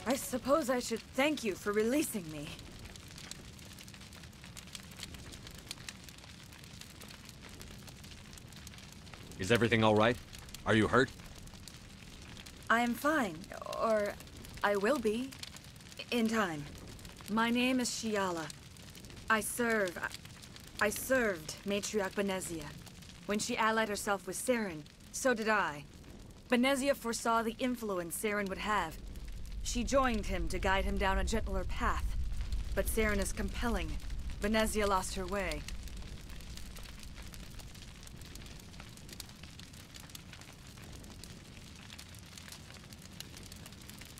I suppose I should thank you for releasing me. Is everything all right? Are you hurt? I am fine, or I will be, in time. My name is Shiala. I served Matriarch Benezia. When she allied herself with Saren, so did I. Benezia foresaw the influence Saren would have. She joined him to guide him down a gentler path. But Saren is compelling. Benezia lost her way.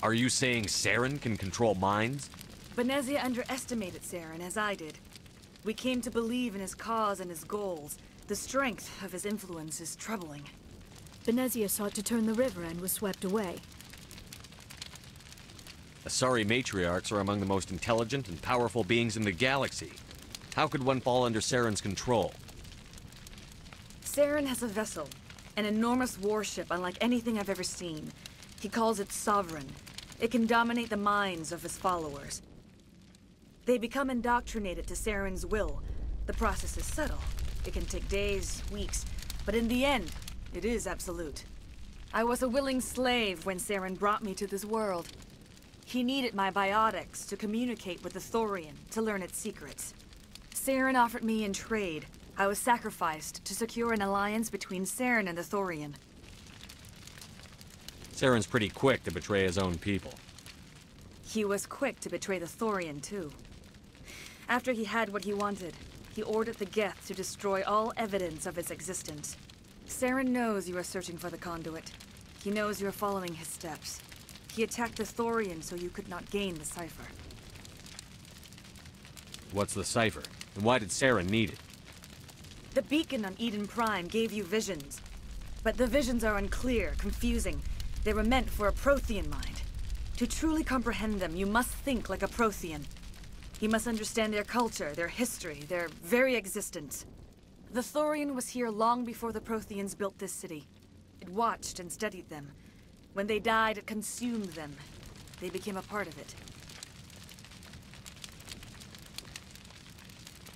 Are you saying Saren can control minds? Benezia underestimated Saren, as I did. We came to believe in his cause and his goals. The strength of his influence is troubling. Benezia sought to turn the river and was swept away. Asari matriarchs are among the most intelligent and powerful beings in the galaxy. How could one fall under Saren's control? Saren has a vessel, an enormous warship unlike anything I've ever seen. He calls it Sovereign. It can dominate the minds of his followers. They become indoctrinated to Saren's will. The process is subtle. It can take days, weeks, but in the end, it is absolute. I was a willing slave when Saren brought me to this world. He needed my biotics to communicate with the Thorian, to learn its secrets. Saren offered me in trade. I was sacrificed to secure an alliance between Saren and the Thorian. Saren's pretty quick to betray his own people. He was quick to betray the Thorian, too. After he had what he wanted, he ordered the Geth to destroy all evidence of its existence. Saren knows you are searching for the conduit. He knows you are following his steps. He attacked the Thorian so you could not gain the cipher. What's the cipher? And why did Saren need it? The beacon on Eden Prime gave you visions. But the visions are unclear, confusing. They were meant for a Prothean mind. To truly comprehend them, you must think like a Prothean. You must understand their culture, their history, their very existence. The Thorian was here long before the Protheans built this city. It watched and studied them. When they died, it consumed them. They became a part of it.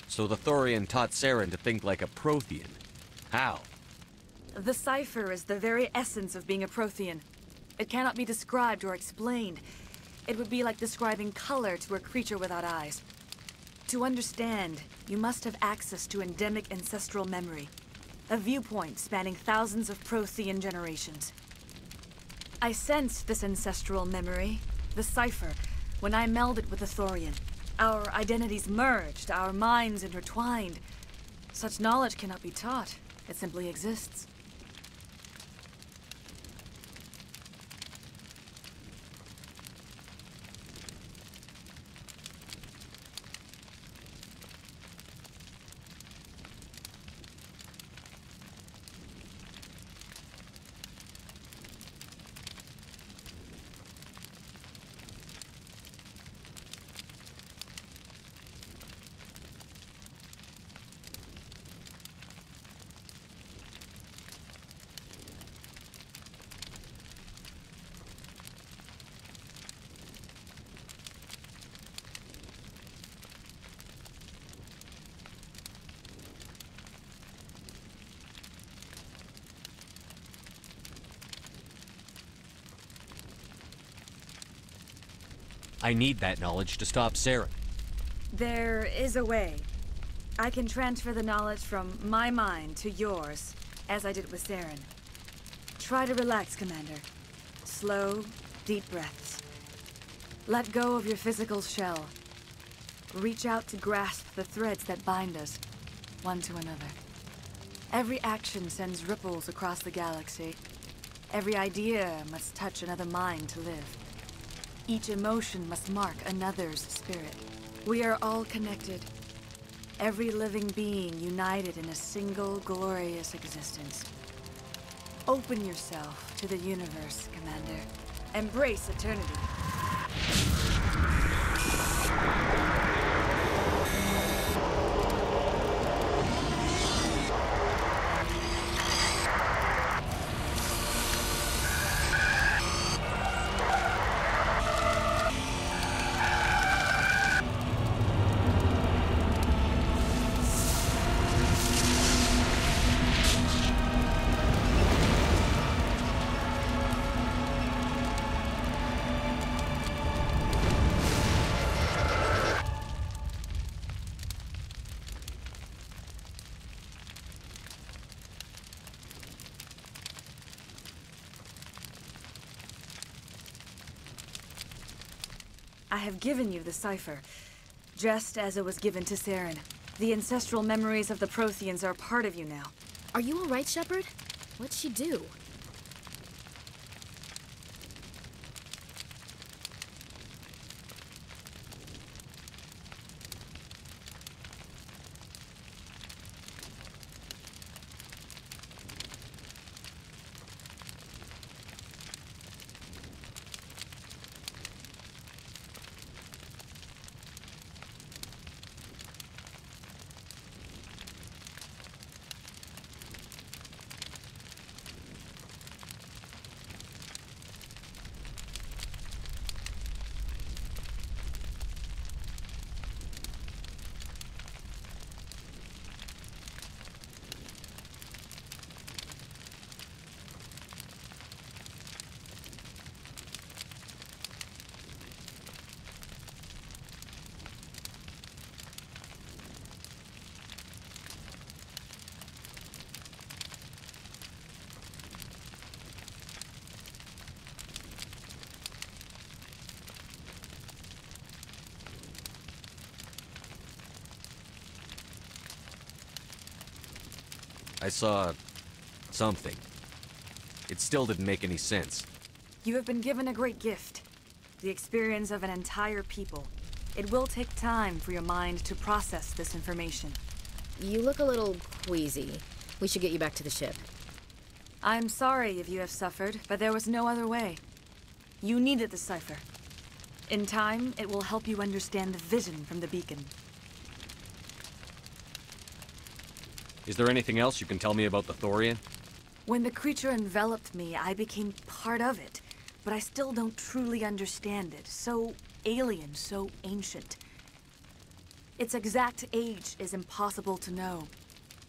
So the Thorian taught Saren to think like a Prothean. How? The cipher is the very essence of being a Prothean. It cannot be described or explained. It would be like describing color to a creature without eyes. To understand, you must have access to endemic ancestral memory. A viewpoint spanning thousands of Prothean generations. I sensed this ancestral memory, the cipher, when I melded with the Thorian. Our identities merged, our minds intertwined. Such knowledge cannot be taught. It simply exists. I need that knowledge to stop Saren. There is a way. I can transfer the knowledge from my mind to yours, as I did with Saren. Try to relax, Commander. Slow, deep breaths. Let go of your physical shell. Reach out to grasp the threads that bind us, one to another. Every action sends ripples across the galaxy. Every idea must touch another mind to live. Each emotion must mark another's spirit. We are all connected. Every living being united in a single glorious existence. Open yourself to the universe, Commander. Embrace eternity. I have given you the cipher, just as it was given to Saren. The ancestral memories of the Protheans are part of you now. Are you alright, Shepard? What'd she do? I saw something. It still didn't make any sense. You have been given a great gift. The experience of an entire people. It will take time for your mind to process this information. You look a little queasy. We should get you back to the ship. I'm sorry if you have suffered, but there was no other way. You needed the cipher. In time, it will help you understand the vision from the beacon. Is there anything else you can tell me about the Thorian? When the creature enveloped me, I became part of it, but I still don't truly understand it. So alien, so ancient. Its exact age is impossible to know.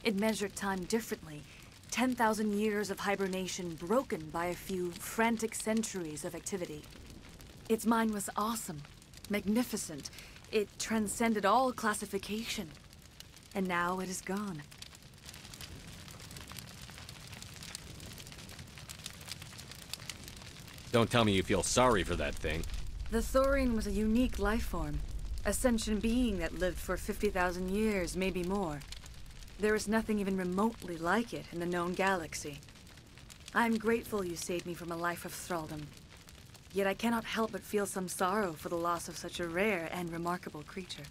It measured time differently. 10,000 years of hibernation broken by a few frantic centuries of activity. Its mind was awesome, magnificent. It transcended all classification. And now it is gone. Don't tell me you feel sorry for that thing. The Thorian was a unique life form. A sentient being that lived for 50,000 years, maybe more. There is nothing even remotely like it in the known galaxy. I'm grateful you saved me from a life of thraldom. Yet I cannot help but feel some sorrow for the loss of such a rare and remarkable creature.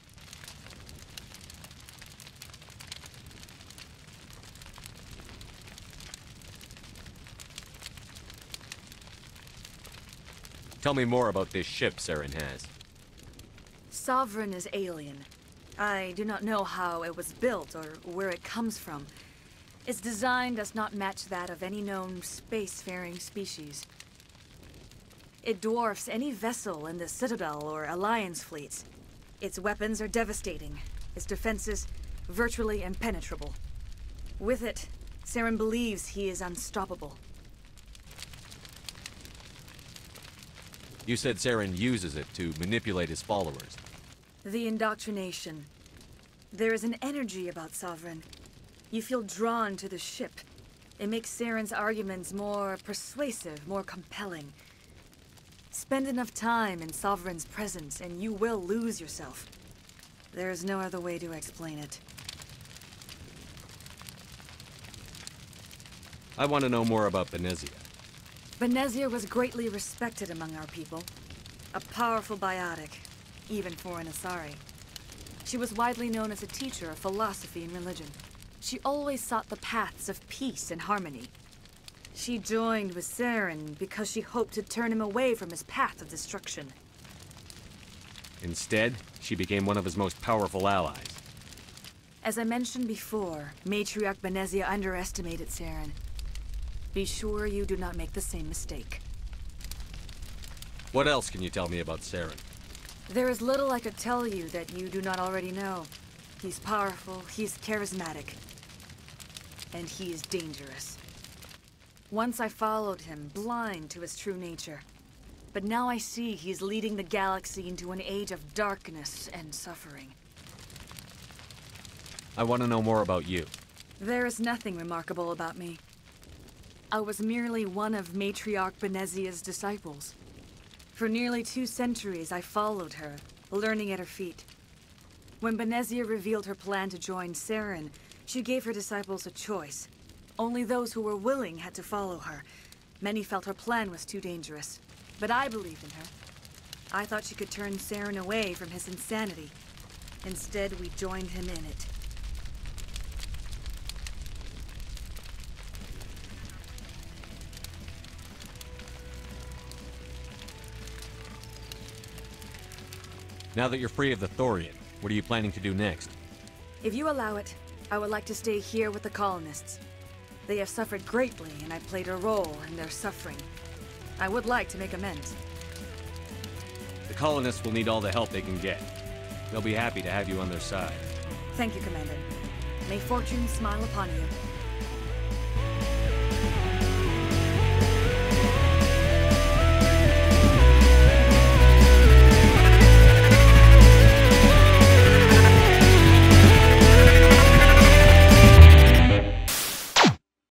Tell me more about this ship Saren has. Sovereign is alien. I do not know how it was built or where it comes from. Its design does not match that of any known spacefaring species. It dwarfs any vessel in the Citadel or Alliance fleets. Its weapons are devastating, its defenses virtually impenetrable. With it, Saren believes he is unstoppable. You said Saren uses it to manipulate his followers. The indoctrination. There is an energy about Sovereign. You feel drawn to the ship. It makes Saren's arguments more persuasive, more compelling. Spend enough time in Sovereign's presence and you will lose yourself. There is no other way to explain it. I want to know more about Benezia. Benezia was greatly respected among our people. A powerful biotic, even for an Asari. She was widely known as a teacher of philosophy and religion. She always sought the paths of peace and harmony. She joined with Saren because she hoped to turn him away from his path of destruction. Instead, she became one of his most powerful allies. As I mentioned before, Matriarch Benezia underestimated Saren. Be sure you do not make the same mistake. What else can you tell me about Saren? There is little I could tell you that you do not already know. He's powerful, he's charismatic, and he is dangerous. Once I followed him, blind to his true nature. But now I see he's leading the galaxy into an age of darkness and suffering. I want to know more about you. There is nothing remarkable about me. I was merely one of Matriarch Benezia's disciples. For nearly 2 centuries, I followed her, learning at her feet. When Benezia revealed her plan to join Saren, she gave her disciples a choice. Only those who were willing had to follow her. Many felt her plan was too dangerous, but I believed in her. I thought she could turn Saren away from his insanity. Instead, we joined him in it. Now that you're free of the Thorian, what are you planning to do next? If you allow it, I would like to stay here with the colonists. They have suffered greatly, and I played a role in their suffering. I would like to make amends. The colonists will need all the help they can get. They'll be happy to have you on their side. Thank you, Commander. May fortune smile upon you.